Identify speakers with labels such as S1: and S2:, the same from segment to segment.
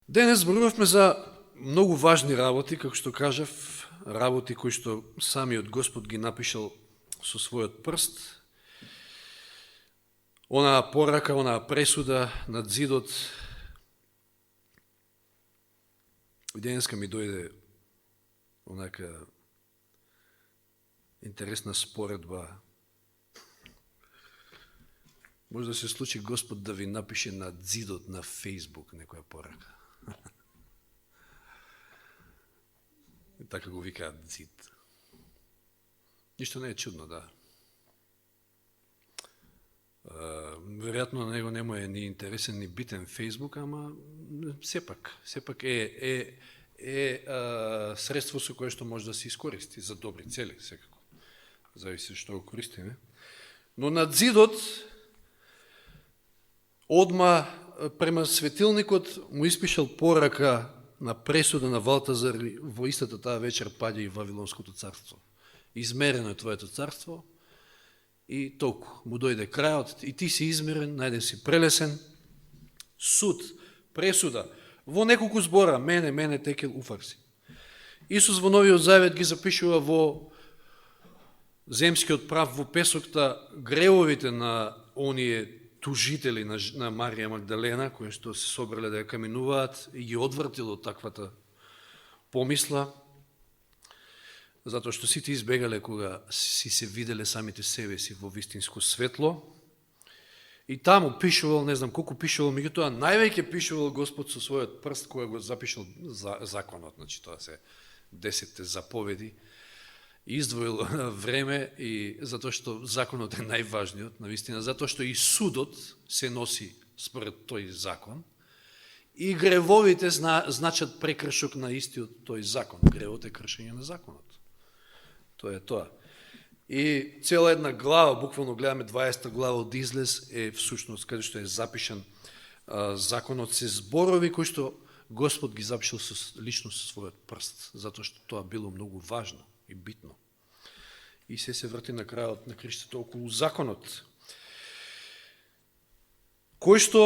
S1: Денес зборувавме за многу важни работи, како што кажав, работи кои што самиот Господ ги напишал со својот прст. Онаа порака, онаа пресуда над зидот. И денеска ми дојде онака интересна споредба. Може да се случи Господ да ви напише над зидот на Фейсбук некоја порака. И така го викаат зид. Ништо не е чудно, да. Веројатно на него не му е ни интересен, ни битен Фейсбук, ама сепак е средство со кое што може да се искористи за добри цели, секако. Зависи што го користиме. Но над зидот, одма према светилникот му испишал порака на пресуда на Валтазар, во истата таа вечер паѓа и Вавилонското царство. Измерено е твоето царство и толку. Му дојде крајот и ти си измерен, најден си прелесен. Суд, пресуда, во неколку збора, мене, текел, уфарси. Исус во Новиот Завет ги запишува во земскиот прав, во песокта, гревовите на оние тужители на Марија Магдалена, кои што се собрале да ја каменуваат и ги одвртило таквата помисла, затоа што сите избегале кога си се виделе самите себе си во вистинско светло. И таму пишувал, не знам колку пишувал, меѓутоа највеќе пишувал Господ со својот прст која го запишал законот, значи тоа се 10 заповеди. Издвоил време и затоа што законот е најважниот, навистина, затоа што и судот се носи според тој закон и гревовите значат прекршок на истиот тој закон. Гревот е кршење на законот. Тоа е тоа. И цела една глава, буквално гледаме 20 глава од Излез, е всушност каде што е запишан законот се зборови кои што Господ ги запишал лично со својот прст, затоа што тоа било многу важно и битно. И се врти на крајот на криштето околу законот, кој што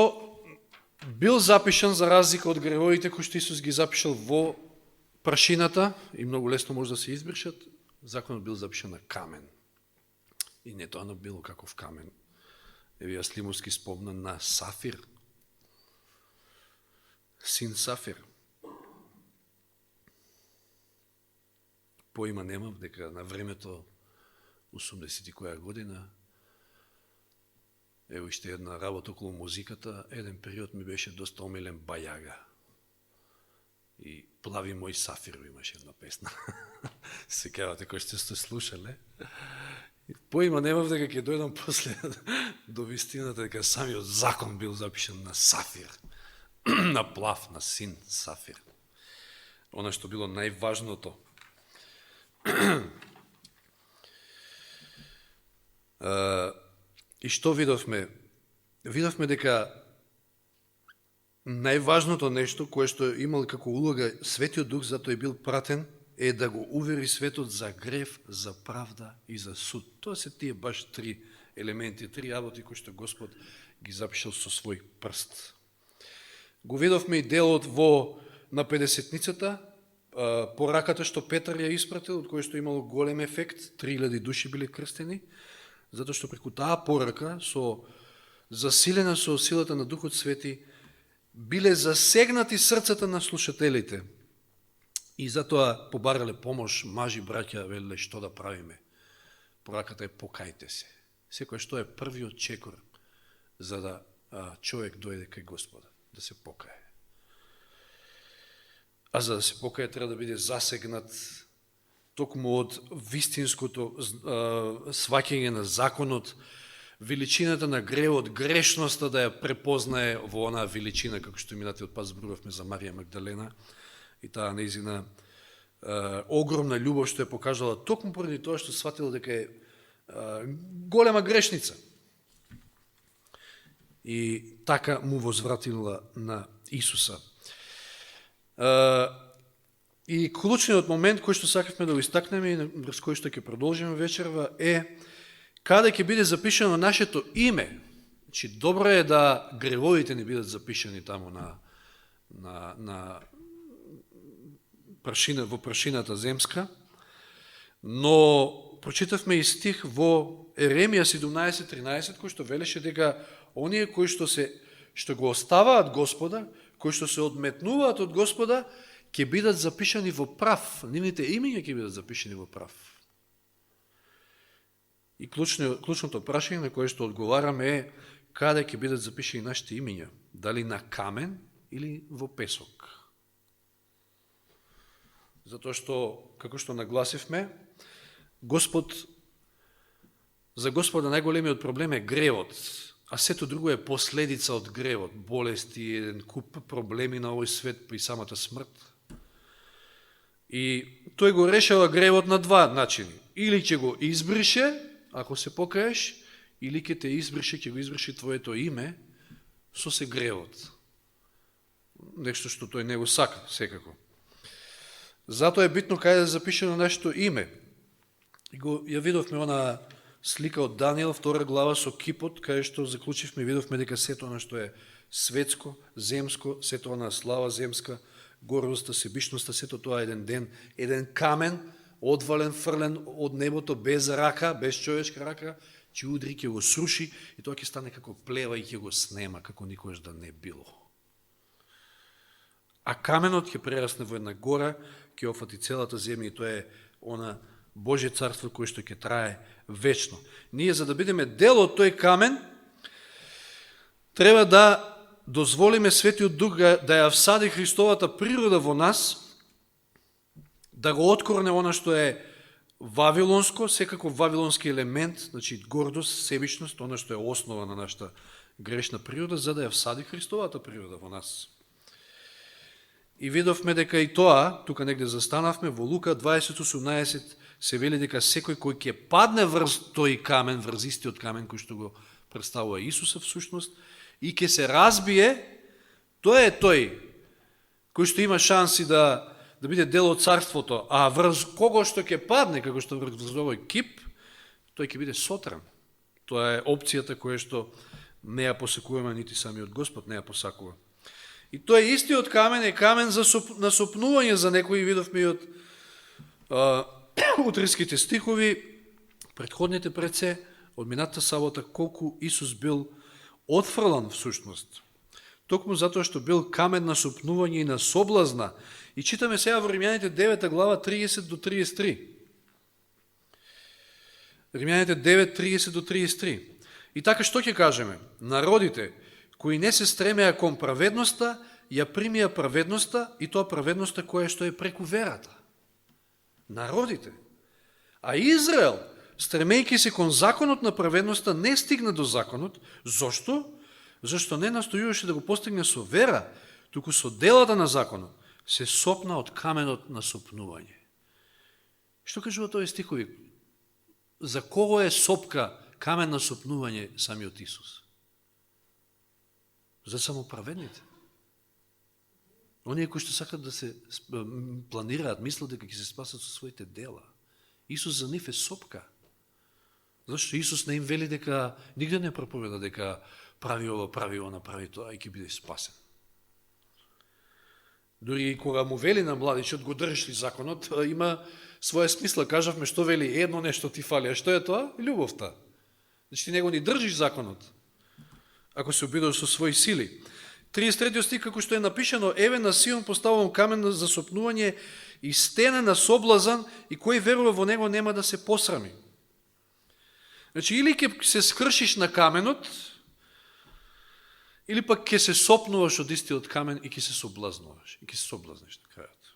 S1: бил запишан за разлика од гревовите кои што Исус ги запишал во прашината и многу лесно може да се избришат. Законот бил запишан на камен. И не тоа било каков камен. Евија Слимовски спомна на сафир. Син Сафир. Поима немав, дека на времето 80 и која година, ево иште една работа околу музиката, еден период ми беше доста омилен Бајага. И Плави мој сафир имаше една песна. Се кавате кој сте слушале. Поима немав дека ќе дојдам после до вистината, дека самиот закон бил запишан на сафир. На плав, на син Сафир. Она што било најважното. И што видовме? Видовме дека најважното нешто кое што имал како улога Светиот Дух, затоа е бил пратен, е да го увери светот за грев, за правда и за суд. Тоа се тие баш три елементи, три работи кои што Господ ги запишал со свој прст. Го видовме и делот на Педесетницата, пораката што Петар ја испратил, од кој што имало голем ефект, 3000 души биле крстени, затоа што преку таа порака, засилена со силата на Духот Свети, биле засегнати срцата на слушателите. И затоа побарале помош, мажи, браќа, велеле што да правиме. Пораката е покајте се. Секој што е првиот чекор за да човек дојде кај Господа, да се покае. А за да се покае треба да биде засегнат токму од вистинското сваќање на законот, величината на гревот, грешноста да ја препознае во онаа величина, како што минатиот пат зборувавме за Марија Магдалена, и таа нејзина огромна љубов што ја покажала токму поради тоа што сватила дека е голема грешница. И така му возвратила на Исуса. И клучниот момент кој што сакавме да го истакнеме и врз кој што ќе продолжиме вечерва е каде ќе биде запишано нашето име. Значи, добро е да гревовите не бидат запишани таму во прашината земска, но прочитавме и стих во Еремија 17:13, кој што велеше дека оние кои што го оставаат Господа, кои што се одметнуваат од Господа, ќе бидат запишани во прав. Нивните имиња ќе бидат запишани во прав. И клучното прашање на кое што одговараме е каде ќе бидат запишани нашите имиња? Дали на камен или во песок? Затоа што, како што нагласивме, за Господа најголемиот проблем е гревот, а сето друго е последица од гревот, болести, еден куп проблеми на овој свет при самата смрт. И тој го решава гревот на два начини. Или ќе го избрише, ако се покаеш, или ќе те избрише, ќе го избрише твоето име со се гревот. Нешто што тој не го сака, секако. Затоа е битно каде да запише на нашето име. И ја видовме она слика од Даниел, 2 глава со кипот, каде што заклучивме, видовме дека сето она што е светско, земско, сето она слава земска, гордоста, себичноста, сето тоа еден ден, еден камен, одвален, фрлен од небото, без рака, без човечка рака, ќе удри, ќе го сруши и тоа ќе стане како плева и ќе го снема, како никогаш да не било. А каменот ќе прерасне во една гора, ќе офати целата земја и тоа е она Божие царство кое што ќе трае вечно. Ние, за да бидеме дел од тој камен, треба да дозволиме Светиот Дух да ја всади Христовата природа во нас, да го откорне она што е вавилонско, секако вавилонски елемент, значи гордост, себичност, она што е основа на нашата грешна природа, за да ја всади Христовата природа во нас. И видовме дека и тоа, тука негде застанавме, во Лука 20:18 се вели дека секој кој ќе падне врз тој камен, врз истиот камен кој што го представува Исуса всушност, и ќе се разбие, тој е тој кој што има шанси да биде дел од царството, а врз кого што ќе падне, како што врз овој кип, тој ќе биде сотран. Тоа е опцијата која што не ја посакуваме, нити самиот Господ не ја посакува. И тој истиот камен е камен за насопнување за некои, видовме и од утринските стихови, предходните пред се, од минатата сабота, колку Исус бил отфрлан всушност. Токму затоа што бил камен на сопнување и на соблазна. И читаме сега во Римјаните 9 глава 30 до 33. Римјаните 9, 30 до 33. И така што ќе кажеме? Народите кои не се стремеа кон праведноста, ја примија праведноста и тоа праведноста која што е преку верата. Народите. А Израел, стремејќи се кон законот на праведноста, не стигна до законот. Зошто? Зашто не настојуваше да го постигне со вера, туку со делата на законот, се сопна од каменот на сопнување. Што кажува тој стихови? За кого е сопка камен на сопнување самиот Исус? За самоправедните. Оние кои што сакат да се планираат, мислат дека ќе се спасат со своите дела. Исус за нив е сопка. Зашто Исус не им вели дека, нигде не проповеда дека прави ова, направи тоа и ќе биде спасен. Дори и кога му вели на младичот, го држиш ли законот, има своја смисла. Кажавме што вели, едно нешто ти фали, а што е тоа? Љубовта. Значи ти него ни држиш законот, ако се обидуваш со своји сили. 33 стих, како што е напишано, еве на Сион поставувам камен за сопнување и стена на соблазан, и кој верува во него нема да се посрами. Значи, или ќе се скршиш на каменот, или пак ќе се сопнуваш од истиот камен и ќе се соблазнуваш, и ќе се соблазниш на крајот.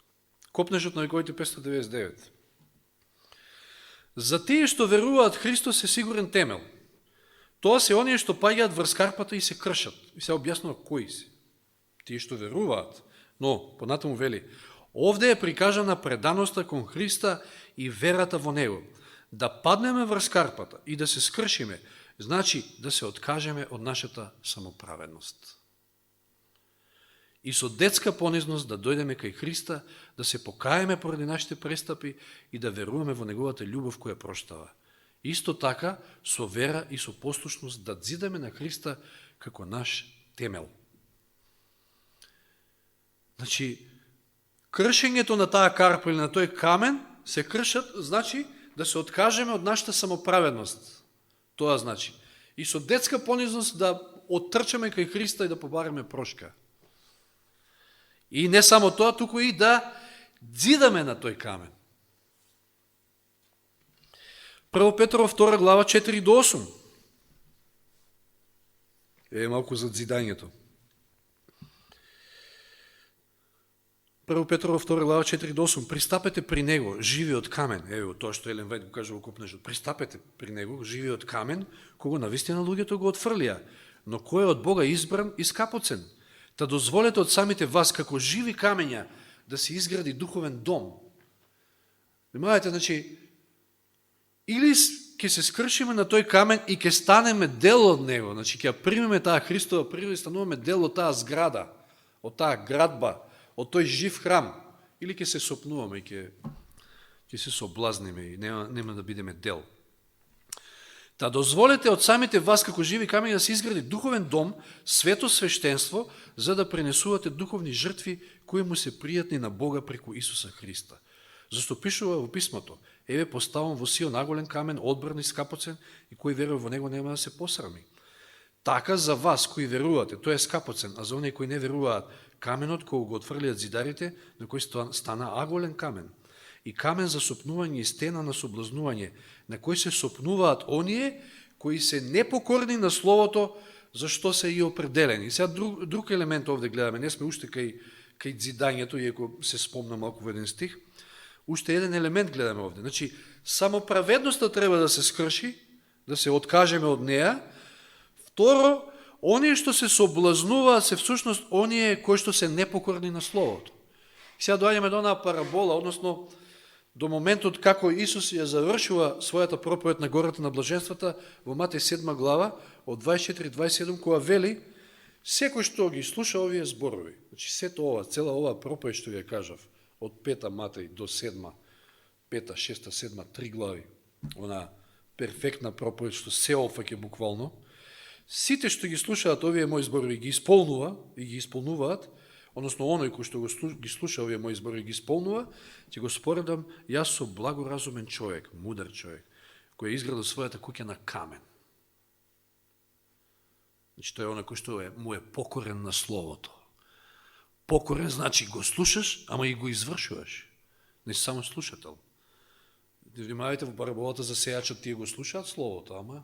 S1: Копнешот на вековите 599. За тие што веруваат Христос е сигурен темел. Тоа се оние што паѓаат врз карпата и се кршат. И се објаснува кои се. Тие што веруваат. Но, понатаму вели, овде е прикажана преданоста кон Христа и верата во Него. Да паднеме врз карпата и да се скршиме, значи да се откажеме од нашата самоправедност. И со детска понизност да дојдеме кај Христа, да се покаеме поради нашите престапи и да веруваме во Неговата љубов која проштава. Исто така, со вера и со послушност да дзидаме на Христа како наш темел. Значи, кршењето на таа карпа или на тој камен се кршат, значи да се откажеме од нашата самоправедност. Тоа значи. И со детска понизност да оттрчаме кај Христа и да побареме прошка. И не само тоа, туку и да дзидаме на тој камен. 1 Петрово 2 глава 4 до 8. Малку за дзидањето. 1 Петрово 2 глава 4 до 8. Пристапете при него, живи од камен. Тоа што Елен Вајд го кажа во Копнежот. Пристапете при него, живи од камен, кого навистина луѓето го отфрлија, но кој е од Бога избран и скапоцен. Та дозволете од самите вас, како живи камења, да се изгради духовен дом. Внимавајте, значи, или ќе се скршиме на тој камен и ќе станеме дел од него, значи ќе примеме таа Христова природа и стануваме дел од таа зграда, од таа градба, од тој жив храм, или ќе се сопнуваме и ќе се соблазниме и нема да бидеме дел. Та дозволете од самите вас како живи камења да се изгради духовен дом, свето свештенство, за да пренесувате духовни жртви кои му се пријатни на Бога преку Исуса Христа. Зашто пишува во писмото: еве поставам во Сион наголен камен, одбран и скапоцен, и кој верува во него нема да се посрами. Така за вас кои верувате, тој е скапоцен, а за оние кои не веруваат, каменот кој го отфрлиат зидарите, на кој стана аголен камен, и камен за сопнување и стена на соблазнување, на кој се сопнуваат оние кои се непокорни на Словото, зашто се и определени. Сега друг елемент овде гледаме, не сме уште кај зидањето, иако се спомна малку во еден стих, уште еден елемент гледаме овде. Значи, самоправедноста треба да се скрши, да се откажеме од неа. Второ, оние што се соблазнуваат се всушност оние кои што се непокорни на Словото. И сега доаѓаме до онаа парабола, односно до моментот како Исус ја завршува својата проповед на гората на блаженствата во Матеј 7 глава од 24-27, која вели: секој што ги слуша овие зборови, значи сето ова, цела оваа проповед што ја кажав, од 5 Матеј до 7, 5, 6, 7, 3 глави, она перфектна проповед што се опфаќа буквално, сите што ги слушаат овие мои зборови ги исполнува и ги исполнуваат, односно оној кој што ги слуша овие мои зборови ги исполнува, ќе го споредам јас со благоразумен човек, мудар човек, кој изградил својата куќа на камен. Значи тој е оној кој што му е покорен на Словото. Покорен значи го слушаш, ама и го извршуваш. Не си само слушател. Внимавајте во параболата за сејачот, тие го слушаат Словото, ама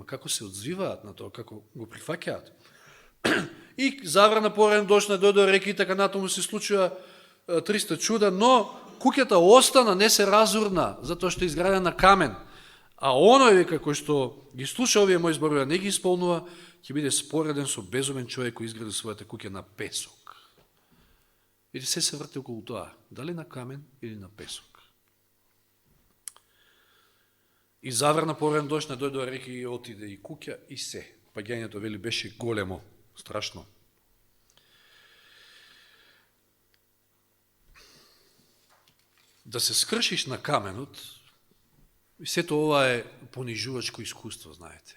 S1: како се одзвиваат на тоа, како го прифаќаат. И заврна порен дошна, дојде реки и така натаму се случува 300 чуда, но куќата остана, не се разурна, затоа што е изградена на камен. А оној века кој што ги слуша овие мои зборови, не ги исполнува, ќе биде спореден со безумен човек кој изгради својата куќа на песок. И се врти околу тоа, дали на камен или на песок. И заврна порен дошна, дојде реки и отиде и куќа и се. Паѓањето вели беше големо, страшно. Да се скршиш на каменот, и сето ова е понижувачко искуство, знаете.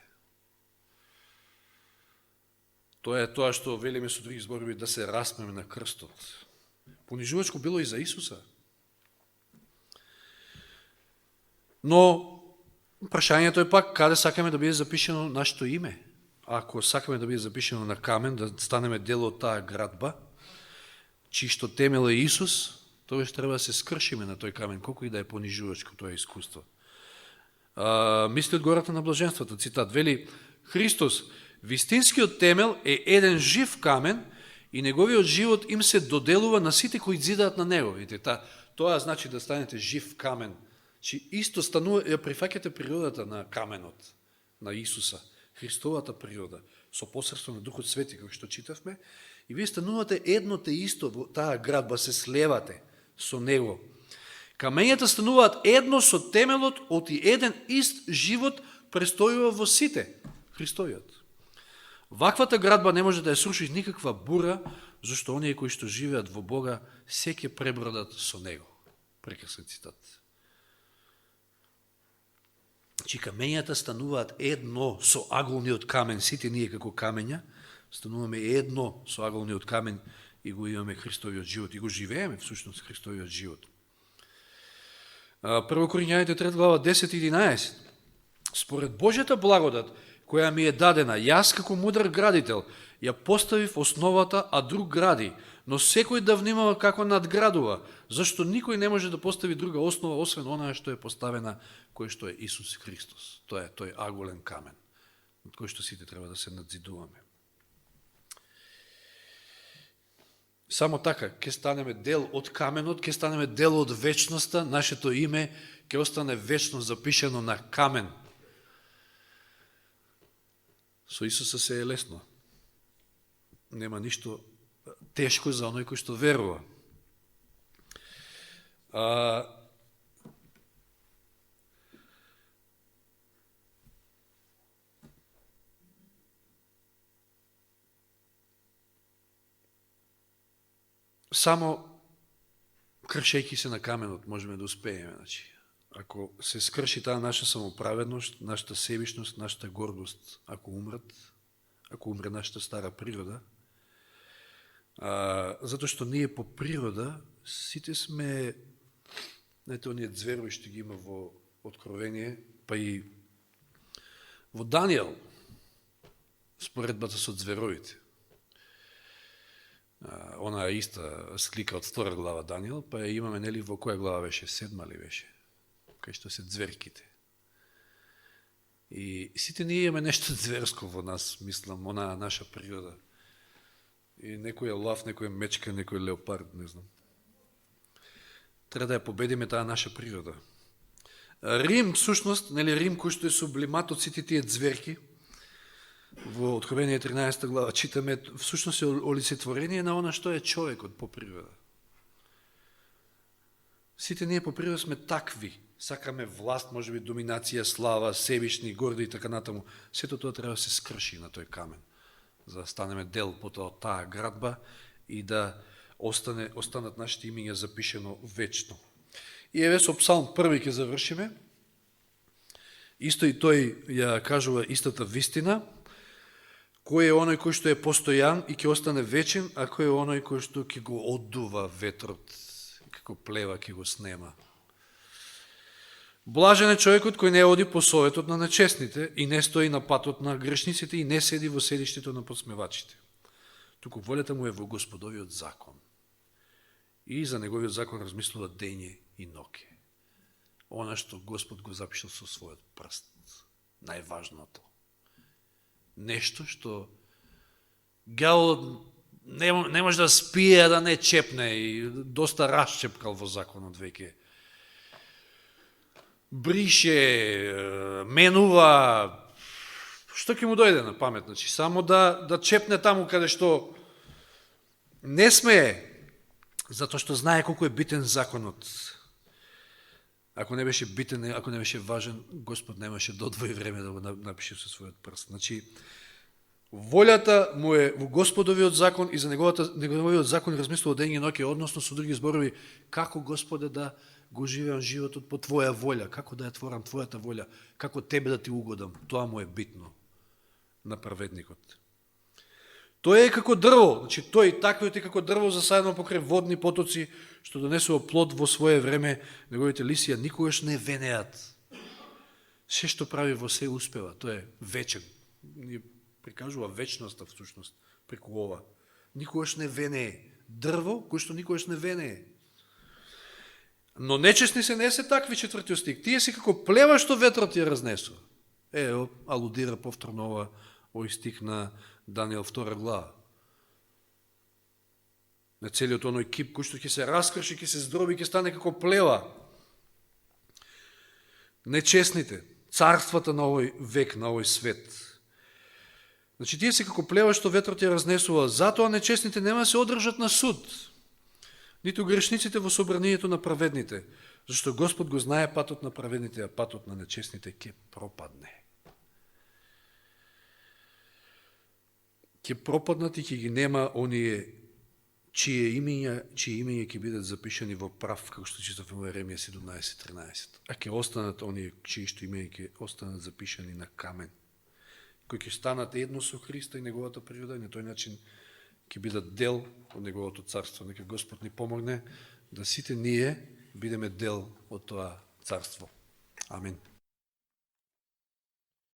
S1: Тоа е тоа што велиме со други зборови, да се распнеме на крстот. Понижувачко било и за Исуса. Но прашањето е пак каде сакаме да биде запишено нашето име. Ако сакаме да биде запишено на камен, да станеме дел од таа градба, чишто темел е Исус, тогаш треба да се скршиме на тој камен, колку и да е понижувачко тоа искуство. Мисли од гората на блаженството, цитат, вели: Христос, вистинскиот темел е еден жив камен и неговиот живот им се доделува на сите кои дзидаат на него. Видите, тоа значи да станете жив камен. Чи исто станува, ја прифаќате природата на каменот, на Исуса, Христовата природа, со посредство на Духот Свети, како што читавме, и вие станувате едно те исто во таа градба, се слевате со него. Камењата стануваат едно со темелот, оти еден ист живот престојува во сите, Христовиот. Ваквата градба не може да ја сруши никаква бура, зашто оние кои што живеат во Бога се ќе пребродат со него. Прекрасен цитат. Че камењата стануваат едно со аголниот камен, сите ние како камења, стануваме едно со аголниот камен, и го имаме Христовиот живот, и го живееме всушност Христовиот живот. 1 Коринјаните 3 глава 10-11. Според Божјата благодат, која ми е дадена, јас како мудар градител, ја поставив основата, а друг гради, но секој да внимава како надградува, зашто никој не може да постави друга основа, освен онаа што е поставена, кој што е Исус Христос. Тоа е тој аголен камен, од кој што сите треба да се надзидуваме. Само така, ќе станеме дел од каменот, ќе станеме дел од вечноста, нашето име ќе остане вечно запишено на камен. Со Исуса се е лесно. Нема ништо тешко за оној кој што верува. Само кршејќи се на каменот можеме да успееме. Значи, ако се скрши таа наша самоправедност, нашата себишност, нашата гордост, ако умре нашата стара природа, затоа што ние по природа сите сме, знаете, оние зверови што ги има во Откровение, па и во Данијел, споредбата со зверовите. Она иста слика од 2 глава Данијел, па ја имаме, нели, во која глава беше? 7 ли беше? Кај што се зверките. И сите ние имаме нешто зверско во нас, мислам, она наша природа. И некој е лав, некој е мечка, некој е леопард, не знам. Треба да ја победиме таа наша природа. Рим, всушност, нели, Рим кој што е сублимат од сите тие зверки, во Откровение 13 глава читаме, всушност е олицетворение на она што е човекот по природа. Сите ние по природа сме такви. Сакаме власт, може би доминација, слава, себишни, горди и така натаму. Сето тоа треба да се скрши на тој камен, за да станеме дел потоа од таа градба и да останат нашите имиња запишено вечно. И еве со Псалм 1 ќе завршиме. Исто и тој ја кажува истата вистина. Кој е оној кој што е постојан и ќе остане вечен, а кој е оној кој што ќе го оддува ветрот, како плева ќе го снема. Блажен е човекот кој не оди по советот на нечестните и не стои на патот на грешниците и не седи во седиштето на подсмевачите. Туку волјата му е во Господовиот закон. И за неговиот закон размислува дење и ноќе. Она што Господ го запишал со својот прст. Најважното. Нешто што гјаволот не може да спие, да не чепне и доста расчепкал во законот веќе. Брише, менува, што ќе му дојде на памет? Значи, само да чепне таму каде што не смее, затоа што знае колку е битен законот. Ако не беше битен, ако не беше важен, Господ немаше да одвои време да го напише со својот прст. Значи, волјата му е во Господовиот закон и за неговиот закон размислува ден и ноќе, односно со други зборови, како Господе да го живеам животот по Твоја волја, како да ја творам Твојата волја, како Тебе да Ти угодам. Тоа му е битно на праведникот. Тој е како дрво, значи тој таквиот е како дрво засајано покрај водни потоци, што донесува плод во свое време, неговите лисија никогаш не венеат. Се што прави во се успева, тој е вечен. Ни прикажува вечноста всушност преку ова. Никогаш не венее. Дрво кој што никогаш не венее. Но нечестни се не се такви, 4 стих. Тие си како плева што ветрот ја разнесува. Алудира повторно ова овој стих на Данијел 2 глава. На целиот оној кип кој што ќе се раскрши, ќе се здроби, ќе стане како плева. Нечестните, царствата на овој век, на овој свет. Значи, тие се како плева што ветрот ја разнесува, затоа нечестните нема се одржат на суд, ниту грешниците во собранието на праведните, зашто Господ го знае патот на праведните, а патот на нечестните ќе пропадне. Ќе пропаднат и ќе ги нема оние чие имења ќе бидат запишани во прав, како што читавме во Еремија 17:13. А ќе останат оние чии што имења ќе останат запишани на камен, кои ќе станат едно со Христа и неговата природа и на тој начин ќе бидат дел од Неговото царство. Нека Господ ни помогне да сите ние бидеме дел од тоа царство. Амин.